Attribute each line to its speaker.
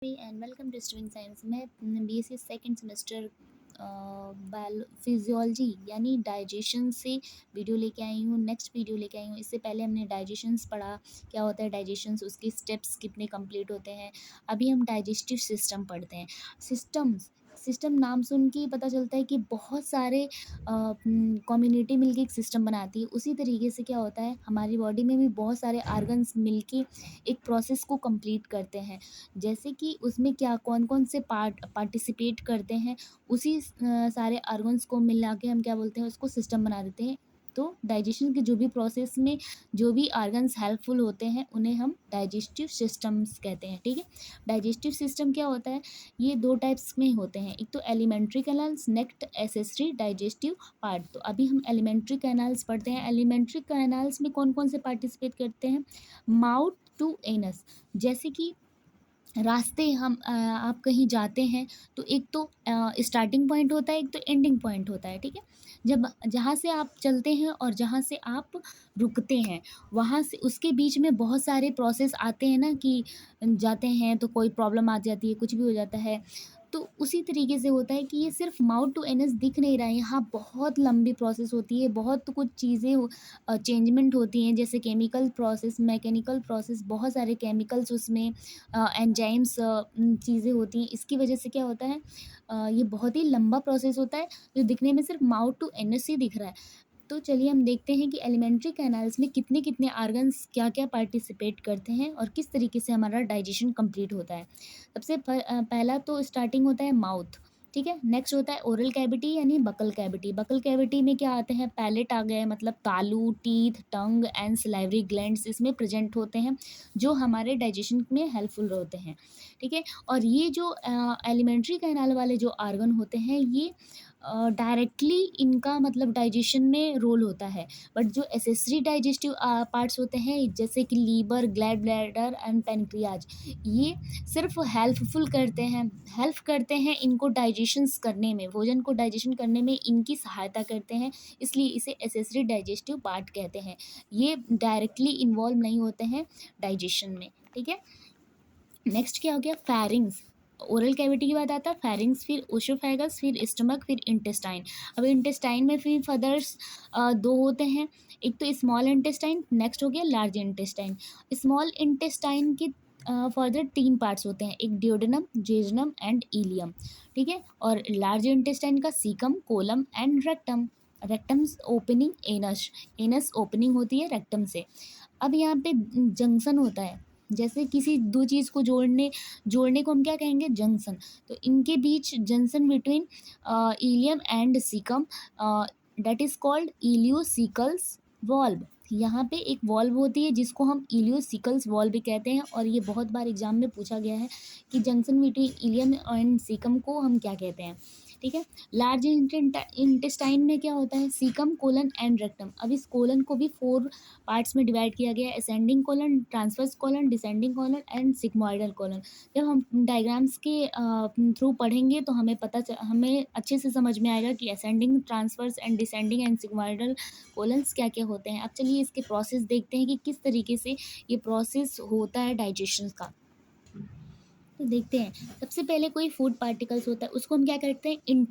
Speaker 1: And welcome to studying science. मैं BSc second semester bio physiology यानी digestion से video लेके आई हूँ। नेक्स्ट वीडियो लेके आई हूँ। इससे पहले हमने डाइजेशंस पढ़ा, क्या होता है डाइजेशंस, उसके स्टेप्स कितने कंप्लीट होते हैं। अभी हम डाइजेस्टिव सिस्टम पढ़ते हैं। सिस्टम नाम सुन के ही पता चलता है कि बहुत सारे कम्युनिटी मिलके एक सिस्टम बनाती है। उसी तरीके से क्या होता है, हमारी बॉडी में भी बहुत सारे ऑर्गन्स मिलके एक प्रोसेस को कंप्लीट करते हैं। जैसे कि उसमें क्या कौन-कौन से पार्टिसिपेट करते हैं, उसी सारे ऑर्गन्स को मिला के हम क्या बोलते हैं, उसको सिस्टम बना देते हैं। तो डाइजेशन के जो भी प्रोसेस में जो भी ऑर्गन्स हेल्पफुल होते हैं, उन्हें हम डाइजेस्टिव सिस्टम्स कहते हैं, ठीक है। डाइजेस्टिव सिस्टम क्या होता है, ये 2 टाइप्स में होते हैं। एक तो elementary canals, next accessory digestive part. तो अभी हम एलिमेंट्री कैनाल्स पढ़ते हैं। एलिमेंट्री कैनाल्स में कौन-कौन से पार्टिसिपेट करते हैं, माउथ टू एनस। जैसे कि रास्ते आप कहीं जाते हैं तो एक तो स्टार्टिंग पॉइंट होता है, एक तो एंडिंग पॉइंट होता है, ठीक है। जब जहाँ से आप चलते हैं और जहाँ से आप रुकते हैं, वहाँ से उसके बीच में बहुत सारे प्रोसेस आते हैं ना, कि जाते हैं तो कोई प्रॉब्लम आ जाती है, कुछ भी हो जाता है। तो उसी तरीके से होता है कि ये सिर्फ माउथ टू एनस दिख नहीं रहा है, यहाँ बहुत लंबी प्रोसेस होती है, बहुत कुछ चीज़ें चेंजमेंट होती हैं, जैसे केमिकल प्रोसेस, मैकेनिकल प्रोसेस, बहुत सारे केमिकल्स उसमें एंजाइम्स चीज़ें होती हैं। इसकी वजह से क्या होता है, ये बहुत ही लंबा प्रोसेस होता है, जो दिखने में सिर्फ माउथ टू एनस ही दिख रहा है। तो चलिए हम देखते हैं कि एलिमेंट्री कैनाल्स में कितने कितने ऑर्गन्स क्या क्या पार्टिसिपेट करते हैं और किस तरीके से हमारा डाइजेशन कंप्लीट होता है। सबसे पहला तो स्टार्टिंग होता है माउथ, ठीक है। नेक्स्ट होता है ओरल कैविटी यानी बकल कैविटी। बकल कैविटी में क्या आते हैं, पैलेट आ गए, मतलब तालू, teeth, tongue and salivary glands इसमें प्रेजेंट होते हैं, जो हमारे डाइजेशन में हेल्पफुल होते हैं, ठीक है। और ये जो एलिमेंट्री कैनाल वाले जो ऑर्गन होते हैं, ये डायरेक्टली इनका मतलब डाइजेशन में रोल होता है। बट जो एसेसरी डाइजेस्टिव पार्ट्स होते हैं, जैसे कि liver, gall bladder and pancreas, ये सिर्फ हेल्प करते हैं इनको डाइजेशंस करने में, भोजन को डाइजेशन करने में इनकी सहायता करते हैं, इसलिए इसे एसेसरी डाइजेस्टिव पार्ट कहते हैं। ये डायरेक्टली इन्वॉल्व नहीं होते हैं डाइजेशन में, ठीक है। नेक्स्ट क्या हो गया, फेरिंग्स। ओरल कैविटी की बात आता है, फेरिंग्स, फिर ओशोफेगस, फिर स्टमक, फिर इंटेस्टाइन। अब इंटेस्टाइन में फिर फर्दर्स 2 होते हैं, एक तो स्मॉल इंटेस्टाइन, नेक्स्ट हो गया लार्ज इंटेस्टाइन। स्मॉल इंटेस्टाइन के फर्दर 3 पार्ट्स होते हैं, एक ड्यूडेनम, जेजनम एंड इलियम, ठीक है। और लार्ज इंटेस्टाइन का caecum, colon and rectum. Rectum's opening anus opening होती है रेक्टम से। अब यहाँ पे जंक्शन होता है, जैसे किसी 2 चीज़ को जोड़ने को हम क्या कहेंगे, जंक्शन। तो इनके बीच junction between ileum and caecum, that is called ileocaecal valve. यहाँ पे एक वॉल्व होती है जिसको हम इलियोसिकल्स वॉल्व भी कहते हैं, और ये बहुत बार एग्जाम में पूछा गया है कि junction between ileum and caecum को हम क्या कहते हैं, ठीक है। लार्ज इंटेस्टाइन में क्या होता है, सीकम, कोलन एंड रेक्टम। अब इस कोलन को भी 4 पार्ट्स में डिवाइड किया गया है, ascending colon, transverse colon, descending colon and sigmoidal colon. जब हम डायग्राम्स के थ्रू पढ़ेंगे तो हमें अच्छे से समझ में आएगा कि ascending, transverse and descending and sigmoidal colons क्या क्या होते हैं। अब चलिए इसके प्रोसेस देखते हैं कि किस तरीके से ये प्रोसेस होता है डाइजेशन का। तो देखते हैं, सबसे पहले कोई फूड पार्टिकल्स होता है, उसको हम क्या करते हैं, इनटेक